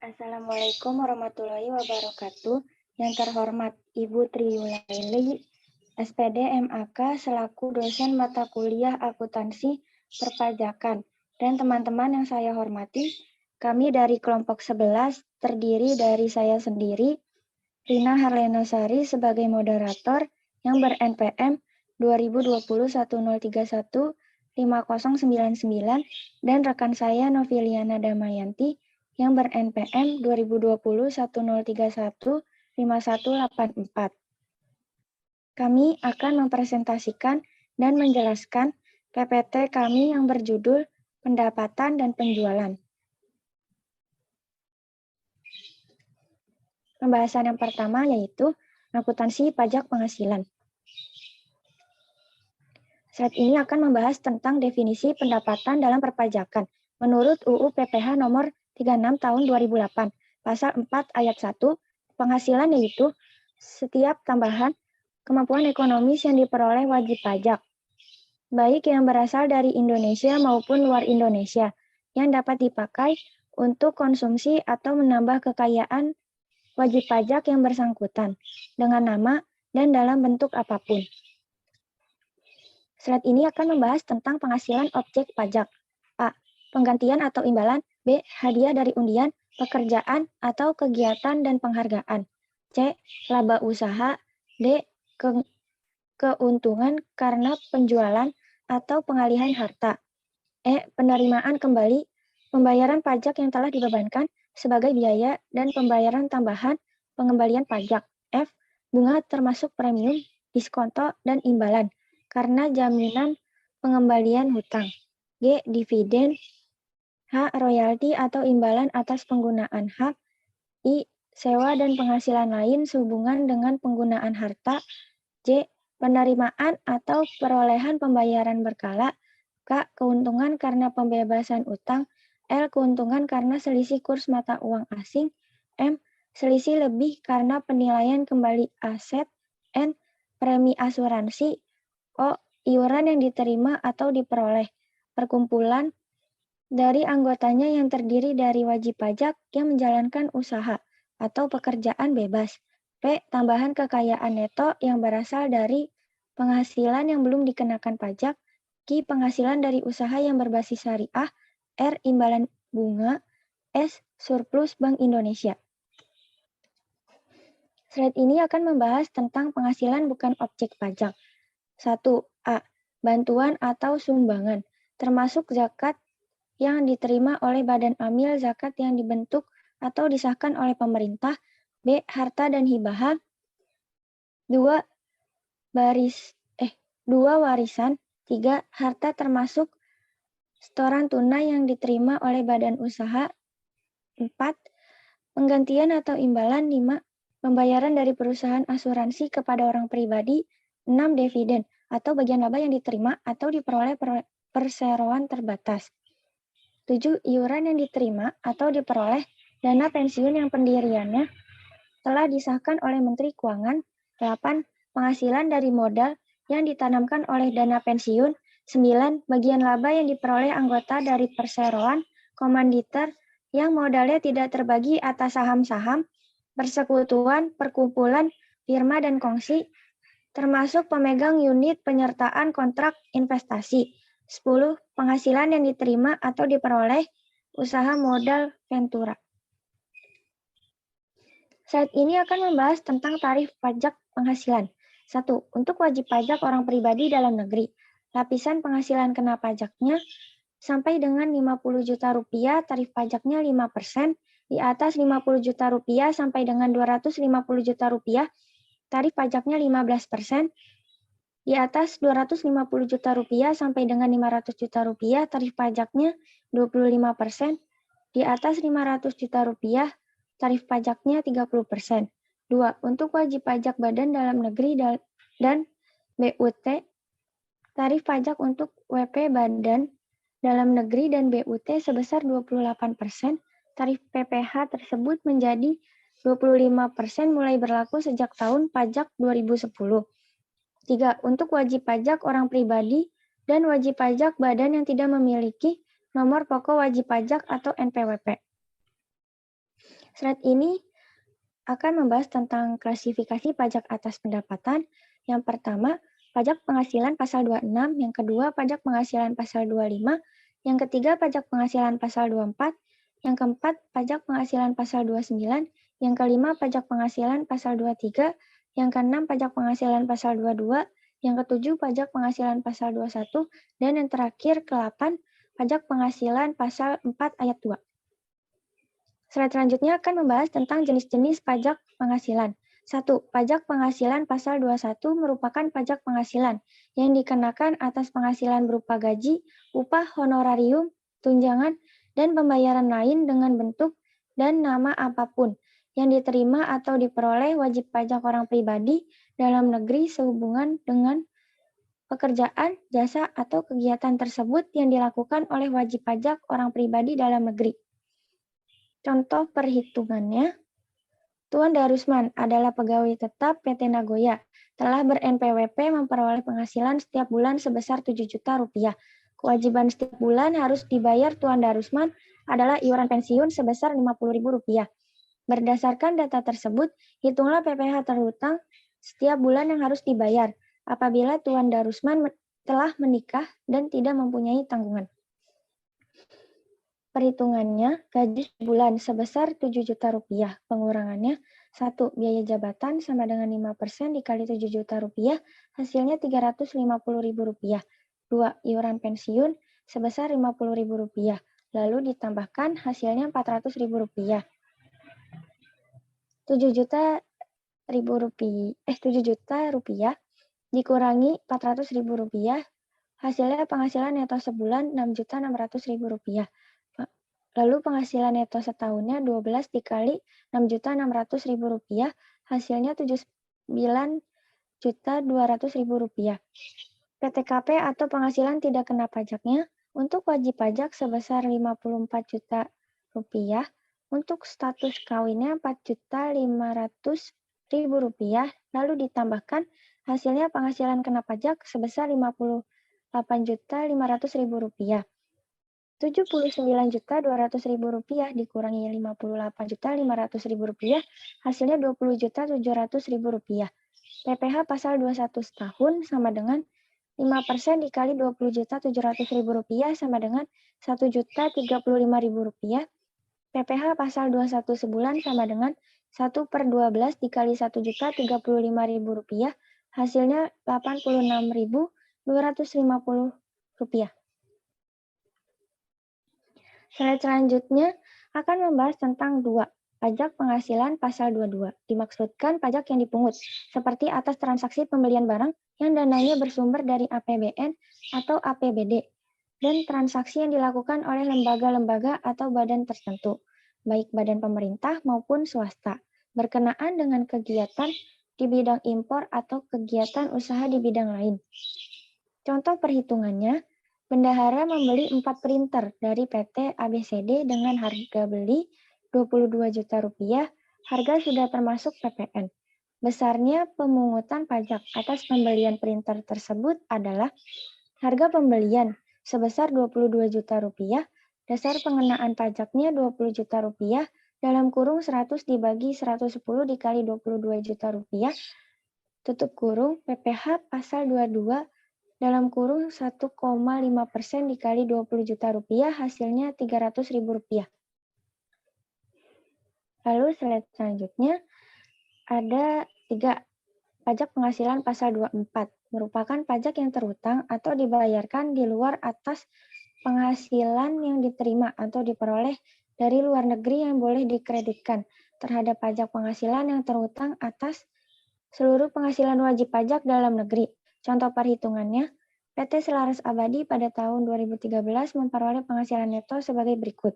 Assalamualaikum warahmatullahi wabarakatuh. Yang terhormat Ibu Triyulaili, SPD MAK selaku dosen mata kuliah akuntansi perpajakan. Dan teman-teman yang saya hormati, kami dari kelompok 11 terdiri dari saya sendiri, Rina Harlenasari sebagai moderator yang ber-NPM 2020-1031 5099 dan rekan saya Noviliana Damayanti yang ber-NPM 2020-1031 5184. Kami akan mempresentasikan dan menjelaskan PPT kami yang berjudul Pendapatan dan Penjualan. Pembahasan yang pertama yaitu akuntansi pajak penghasilan. Slide ini akan membahas tentang definisi pendapatan dalam perpajakan. Menurut UU PPH nomor 36 tahun 2008, pasal 4 ayat 1, penghasilan yaitu setiap tambahan kemampuan ekonomis yang diperoleh wajib pajak, baik yang berasal dari Indonesia maupun luar Indonesia, yang dapat dipakai untuk konsumsi atau menambah kekayaan wajib pajak yang bersangkutan, dengan nama dan dalam bentuk apapun. Slide ini akan membahas tentang penghasilan objek pajak. A. Penggantian atau imbalan. B. Hadiah dari undian, pekerjaan, atau kegiatan dan penghargaan. C. Laba usaha. D. Keuntungan karena penjualan atau pengalihan harta. E. Penerimaan kembali, pembayaran pajak yang telah dibebankan sebagai biaya dan pembayaran tambahan pengembalian pajak. F. Bunga termasuk premium, diskonto, dan imbalan karena jaminan pengembalian hutang. G. Dividen. H. Royalti atau imbalan atas penggunaan hak. I. Sewa dan penghasilan lain sehubungan dengan penggunaan harta. J. Penerimaan atau perolehan pembayaran berkala. K. Keuntungan karena pembebasan utang. L. Keuntungan karena selisih kurs mata uang asing. M. Selisih lebih karena penilaian kembali aset. N. Premi asuransi. O. Iuran yang diterima atau diperoleh perkumpulan dari anggotanya yang terdiri dari wajib pajak yang menjalankan usaha atau pekerjaan bebas. P. Tambahan kekayaan neto yang berasal dari penghasilan yang belum dikenakan pajak. Q. Penghasilan dari usaha yang berbasis syariah. R. Imbalan bunga. S. Surplus Bank Indonesia. Slide ini akan membahas tentang penghasilan bukan objek pajak. 1. A. Bantuan atau sumbangan, termasuk zakat yang diterima oleh badan amil zakat yang dibentuk atau disahkan oleh pemerintah. B. Harta dan hibahan. 2. Warisan. 3. Harta termasuk setoran tunai yang diterima oleh badan usaha. 4. Penggantian atau imbalan. 5. Pembayaran dari perusahaan asuransi kepada orang pribadi. 6. Dividen atau bagian laba yang diterima atau diperoleh perseroan terbatas. 7. Iuran yang diterima atau diperoleh dana pensiun yang pendiriannya telah disahkan oleh Menteri Keuangan. 8. Penghasilan dari modal yang ditanamkan oleh dana pensiun. 9. Bagian laba yang diperoleh anggota dari perseroan komanditer yang modalnya tidak terbagi atas saham-saham, persekutuan, perkumpulan, firma, dan kongsi, termasuk pemegang unit penyertaan kontrak investasi. 10. Penghasilan yang diterima atau diperoleh usaha modal ventura. Slide ini akan membahas tentang tarif pajak penghasilan. 1. Untuk wajib pajak orang pribadi dalam negeri, lapisan penghasilan kena pajaknya sampai dengan 50 juta rupiah, tarif pajaknya 5%, di atas 50 juta rupiah sampai dengan 250 juta rupiah, tarif pajaknya 15%, di atas 250 juta rupiah sampai dengan 500 juta rupiah, tarif pajaknya 25%, di atas 500 juta rupiah, tarif pajaknya 30%. 2. Untuk wajib pajak badan dalam negeri dan BUT, tarif pajak untuk WP badan dalam negeri dan BUT sebesar 28%, tarif PPh tersebut menjadi 25% mulai berlaku sejak tahun pajak 2010. 3. Untuk wajib pajak orang pribadi dan wajib pajak badan yang tidak memiliki nomor pokok wajib pajak atau NPWP. Slide ini akan membahas tentang klasifikasi pajak atas pendapatan. Yang pertama, pajak penghasilan pasal 26, yang kedua, pajak penghasilan pasal 25, yang ketiga, pajak penghasilan pasal 24, yang keempat, pajak penghasilan pasal 29, yang kelima, pajak penghasilan pasal 23, yang keenam, pajak penghasilan pasal 22, yang ketujuh, pajak penghasilan pasal 21, dan yang terakhir, ke-8, pajak penghasilan pasal 4 ayat 2. Slide selanjutnya akan membahas tentang jenis-jenis pajak penghasilan. 1. Pajak penghasilan pasal 21 merupakan pajak penghasilan yang dikenakan atas penghasilan berupa gaji, upah, honorarium, tunjangan, dan pembayaran lain dengan bentuk dan nama apapun yang diterima atau diperoleh wajib pajak orang pribadi dalam negeri sehubungan dengan pekerjaan, jasa, atau kegiatan tersebut yang dilakukan oleh wajib pajak orang pribadi dalam negeri. Contoh perhitungannya, Tuan Darusman adalah pegawai tetap PT Nagoya, telah ber-NPWP memperoleh penghasilan setiap bulan sebesar 7 juta rupiah. Kewajiban setiap bulan harus dibayar Tuan Darusman adalah iuran pensiun sebesar 50.000 rupiah. Berdasarkan data tersebut, hitunglah PPh terhutang setiap bulan yang harus dibayar apabila Tuan Darusman telah menikah dan tidak mempunyai tanggungan. Perhitungannya, gaji sebulan sebesar 7 juta rupiah. Pengurangannya, 1. Biaya jabatan sama dengan 5% dikali 7 juta rupiah, hasilnya 350.000 rupiah. 2. Iuran pensiun sebesar 50.000 rupiah, lalu ditambahkan hasilnya 400.000 rupiah. 7 juta rupiah dikurangi 400.000 rupiah, hasilnya penghasilan neto sebulan 6.600.000 rupiah. Lalu penghasilan neto setahunnya 12 dikali 6.600.000 rupiah, hasilnya 79.200.000 rupiah. PTKP atau penghasilan tidak kena pajaknya untuk wajib pajak sebesar 54 juta rupiah, untuk status kawinnya 4.500.000 rupiah, lalu ditambahkan hasilnya penghasilan kena pajak sebesar 58.500.000 rupiah. 79.200.000 rupiah dikurangi 58.500.000 rupiah, hasilnya 20.700.000 rupiah. PPh pasal 21 setahun sama dengan 5% dikali 20.700.000 rupiah sama dengan 1.035.000 rupiah. PPh pasal 21 sebulan sama dengan 1/12 dikali 1.035.000 rupiah, hasilnya 86.250 rupiah. Slide selanjutnya akan membahas tentang 2. Pajak penghasilan pasal 22. Dimaksudkan pajak yang dipungut, seperti atas transaksi pembelian barang yang dananya bersumber dari APBN atau APBD, dan transaksi yang dilakukan oleh lembaga-lembaga atau badan tertentu, baik badan pemerintah maupun swasta, berkenaan dengan kegiatan di bidang impor atau kegiatan usaha di bidang lain. Contoh perhitungannya, bendahara membeli 4 printer dari PT ABCD dengan harga beli 22 juta rupiah, harga sudah termasuk PPN. Besarnya pemungutan pajak atas pembelian printer tersebut adalah harga pembelian sebesar 22 juta rupiah, dasar pengenaan pajaknya 20 juta rupiah, dalam kurung 100 dibagi 110 dikali 22 juta rupiah, tutup kurung PPh pasal 22 dalam kurung 1,5% dikali 20 juta rupiah, hasilnya 300.000 rupiah. Lalu slide selanjutnya ada 3. Pajak penghasilan pasal 24 merupakan pajak yang terhutang atau dibayarkan di luar atas penghasilan yang diterima atau diperoleh dari luar negeri yang boleh dikreditkan terhadap pajak penghasilan yang terhutang atas seluruh penghasilan wajib pajak dalam negeri. Contoh perhitungannya, PT Selaras Abadi pada tahun 2013 memperoleh penghasilan neto sebagai berikut.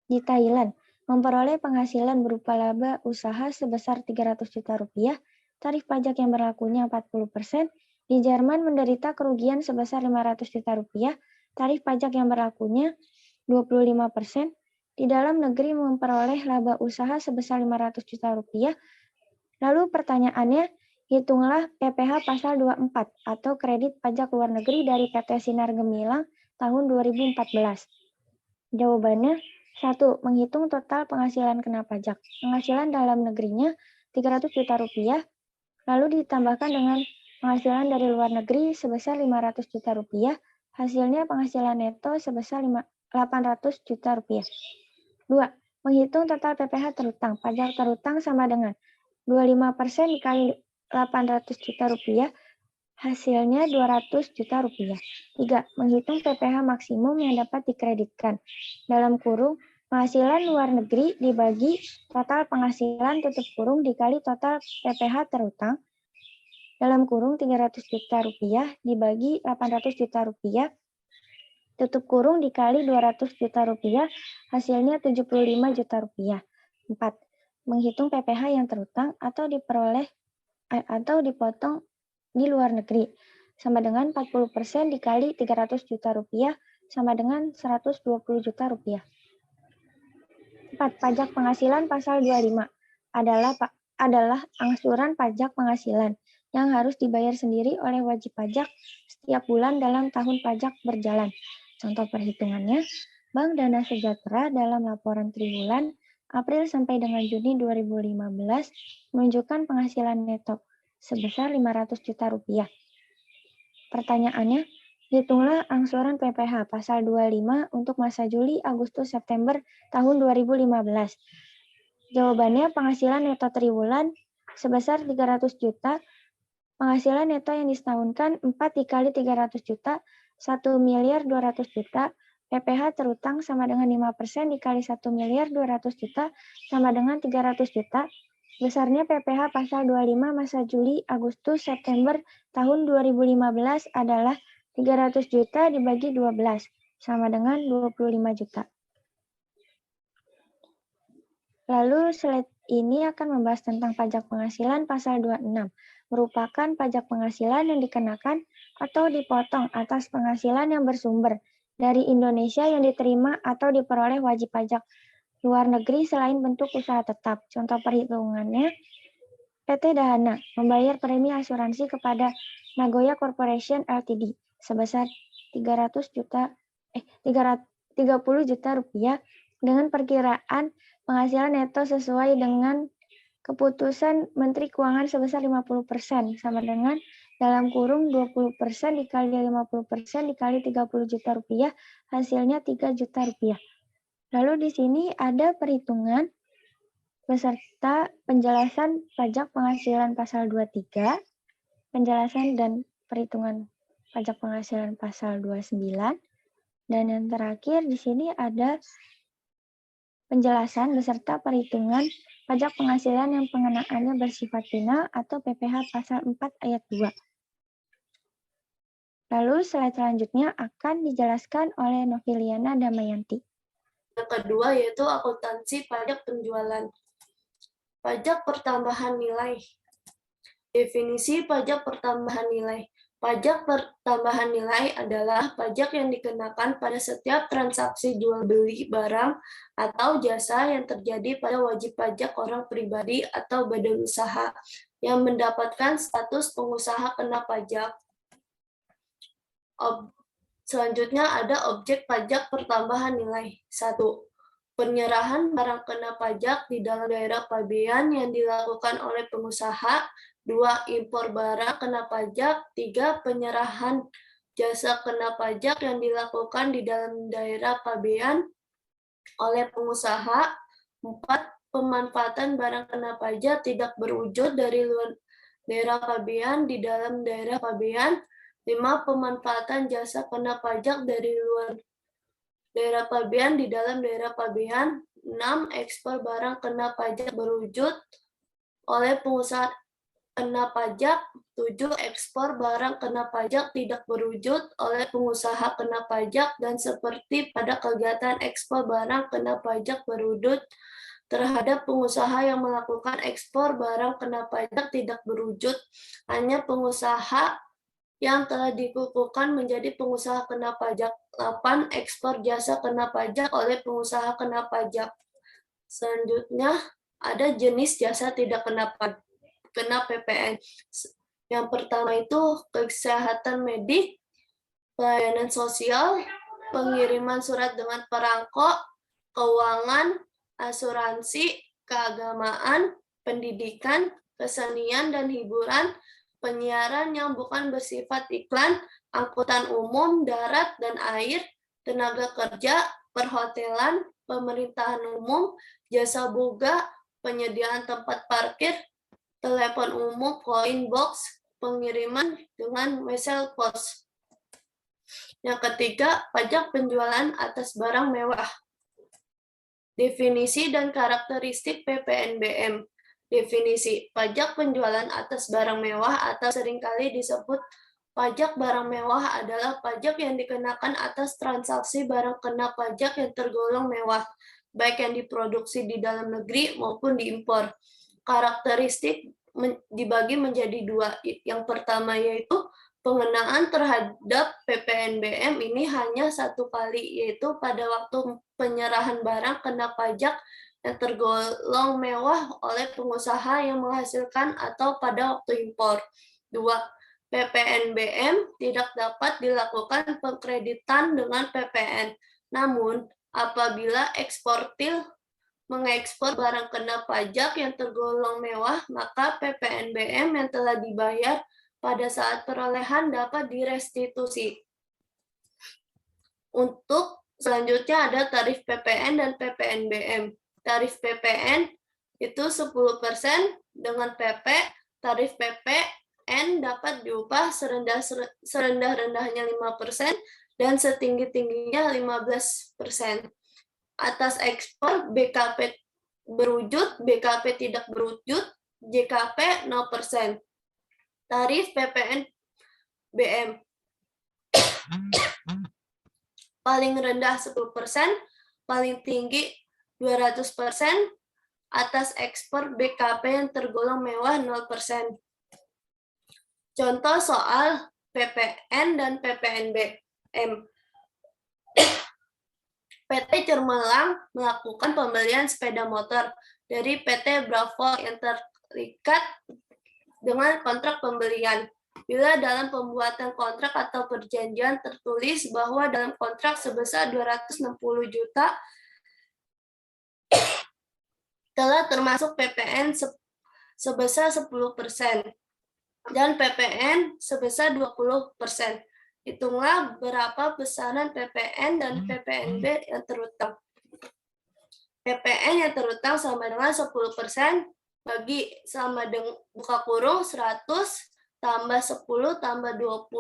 Di Thailand, memperoleh penghasilan berupa laba usaha sebesar 300 juta rupiah, tarif pajak yang berlakunya 40%. Di Jerman menderita kerugian sebesar 500 juta rupiah, tarif pajak yang berlakunya 25%. Di dalam negeri memperoleh laba usaha sebesar 500 juta rupiah. Lalu pertanyaannya, hitunglah PPh pasal 24 atau kredit pajak luar negeri dari PT Sinar Gemilang tahun 2014. Jawabannya, 1. Menghitung total penghasilan kena pajak. Penghasilan dalam negerinya 300 juta rupiah, lalu ditambahkan dengan penghasilan dari luar negeri sebesar 500 juta rupiah, hasilnya penghasilan neto sebesar 800 juta rupiah. 2. Menghitung total PPh terutang. Pajak terutang sama dengan 25% dikali 800 juta rupiah, hasilnya 200 juta rupiah. 3. Menghitung PPh maksimum yang dapat dikreditkan. Dalam kurung, penghasilan luar negeri dibagi total penghasilan tutup kurung dikali total PPh terutang. Dalam kurung 300 juta rupiah dibagi 800 juta rupiah. Tutup kurung dikali 200 juta rupiah, hasilnya 75 juta rupiah. 4. Menghitung PPh yang terutang atau diperoleh atau dipotong di luar negeri sama dengan 40% dikali 300 juta rupiah sama dengan 120 juta rupiah. 4. Pajak penghasilan pasal 25 adalah angsuran pajak penghasilan yang harus dibayar sendiri oleh wajib pajak setiap bulan dalam tahun pajak berjalan. Contoh perhitungannya, Bank Dana Sejahtera dalam laporan triwulan April sampai dengan Juni 2015 menunjukkan penghasilan neto sebesar 500 juta rupiah. Pertanyaannya, hitunglah angsuran PPh pasal 25 untuk masa Juli, Agustus, September tahun 2015. Jawabannya penghasilan neto triwulan sebesar 300 juta, penghasilan neto yang disetahunkan 4 dikali 300 juta, 1.200.000.000 juta, PPh terutang sama dengan 5% dikali 1.200.000.000 juta sama dengan 300 juta, besarnya PPh pasal 25 masa Juli, Agustus, September tahun 2015 adalah 300 juta dibagi 12, sama dengan 25 juta. Lalu slide ini akan membahas tentang pajak penghasilan pasal 26, merupakan pajak penghasilan yang dikenakan atau dipotong atas penghasilan yang bersumber dari Indonesia yang diterima atau diperoleh wajib pajak luar negeri selain bentuk usaha tetap. Contoh perhitungannya, PT Dahana membayar premi asuransi kepada Nagoya Corporation Ltd. sebesar 30 juta rupiah dengan perkiraan penghasilan neto sesuai dengan keputusan Menteri Keuangan sebesar 50% sama dengan dalam kurung 20% dikali 50% dikali 30 juta rupiah, hasilnya 3 juta rupiah. Lalu di sini ada perhitungan beserta penjelasan pajak penghasilan pasal 23, penjelasan dan perhitungan pajak penghasilan pasal 29, dan yang terakhir di sini ada penjelasan beserta perhitungan pajak penghasilan yang pengenaannya bersifat final atau PPh pasal 4 ayat 2. Lalu slide selanjutnya akan dijelaskan oleh Noviliana Damayanti. Yang kedua yaitu akuntansi pajak penjualan. Pajak pertambahan nilai. Definisi pajak pertambahan nilai. Pajak pertambahan nilai adalah pajak yang dikenakan pada setiap transaksi jual beli barang atau jasa yang terjadi pada wajib pajak orang pribadi atau badan usaha yang mendapatkan status pengusaha kena pajak. Selanjutnya ada objek pajak pertambahan nilai. 1. Penyerahan barang kena pajak di dalam daerah pabean yang dilakukan oleh pengusaha. 2. Impor barang kena pajak. 3. Penyerahan jasa kena pajak yang dilakukan di dalam daerah pabean oleh pengusaha. 4. Pemanfaatan barang kena pajak tidak berwujud dari luar daerah pabean di dalam daerah pabean. 5. Pemanfaatan jasa kena pajak dari luar daerah pabean di dalam daerah pabean. 6. Ekspor barang kena pajak berwujud oleh pengusaha kena pajak. 7. Ekspor barang kena pajak tidak berwujud oleh pengusaha kena pajak dan seperti pada kegiatan ekspor barang kena pajak berwujud terhadap pengusaha yang melakukan ekspor barang kena pajak tidak berwujud, hanya pengusaha yang telah dikukuhkan menjadi pengusaha kena pajak. 8. Ekspor jasa kena pajak oleh pengusaha kena pajak. Selanjutnya, ada jenis jasa tidak kena PPN. Yang pertama itu kesehatan medik, pelayanan sosial, pengiriman surat dengan perangko, keuangan, asuransi, keagamaan, pendidikan, kesenian dan hiburan, penyiaran yang bukan bersifat iklan, angkutan umum, darat dan air, tenaga kerja, perhotelan, pemerintahan umum, jasa boga, penyediaan tempat parkir, telepon umum, koin box, pengiriman dengan wesel pos. Yang ketiga, pajak penjualan atas barang mewah. Definisi dan karakteristik PPNBM. Definisi, pajak penjualan atas barang mewah atau seringkali disebut pajak barang mewah adalah pajak yang dikenakan atas transaksi barang kena pajak yang tergolong mewah, baik yang diproduksi di dalam negeri maupun diimpor. Karakteristik dibagi menjadi dua. Yang pertama yaitu pengenaan terhadap PPNBM ini hanya satu kali, yaitu pada waktu penyerahan barang kena pajak yang tergolong mewah oleh pengusaha yang menghasilkan atau pada waktu impor. Dua, PPNBM tidak dapat dilakukan pengkreditan dengan PPN. Namun, apabila eksportir mengekspor barang kena pajak yang tergolong mewah, maka PPNBM yang telah dibayar pada saat perolehan dapat direstitusi. Untuk selanjutnya ada tarif PPN dan PPNBM. Tarif PPN itu 10% dengan PP, tarif PPN dapat diubah serendah-rendahnya 5% dan setinggi-tingginya 15%. Atas ekspor BKP berwujud, BKP tidak berwujud, JKP 0%. Tarif PPNBM paling rendah 10%, paling tinggi 200%, atas ekspor BKP yang tergolong mewah 0%. Contoh soal PPN dan PPNBM. PT Cermelang melakukan pembelian sepeda motor dari PT Bravo yang terikat dengan kontrak pembelian. Bila dalam pembuatan kontrak atau perjanjian tertulis bahwa dalam kontrak sebesar 260 juta telah termasuk PPN sebesar 10% dan PPN sebesar 20%. Hitunglah berapa besaran PPN dan PPNB yang terutang. PPN yang terutang sama dengan 10% bagi sama dengan buka kurung 100 tambah 10 tambah 20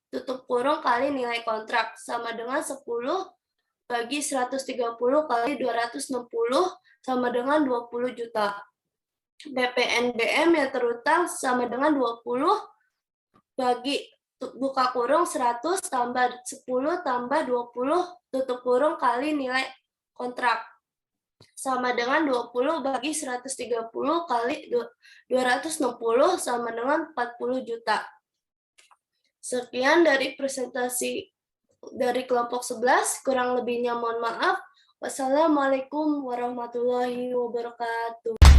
tutup kurung kali nilai kontrak sama dengan 10 bagi 130 kali 260 sama dengan 20 juta. PPNBM yang terutang sama dengan 20 bagi buka kurung 100 tambah 10 tambah 20 tutup kurung kali nilai kontrak sama dengan 20 bagi 130 kali 260 sama dengan 40 juta. Sekian dari presentasi dari kelompok 11, kurang lebihnya mohon maaf. Wassalamualaikum warahmatullahi wabarakatuh.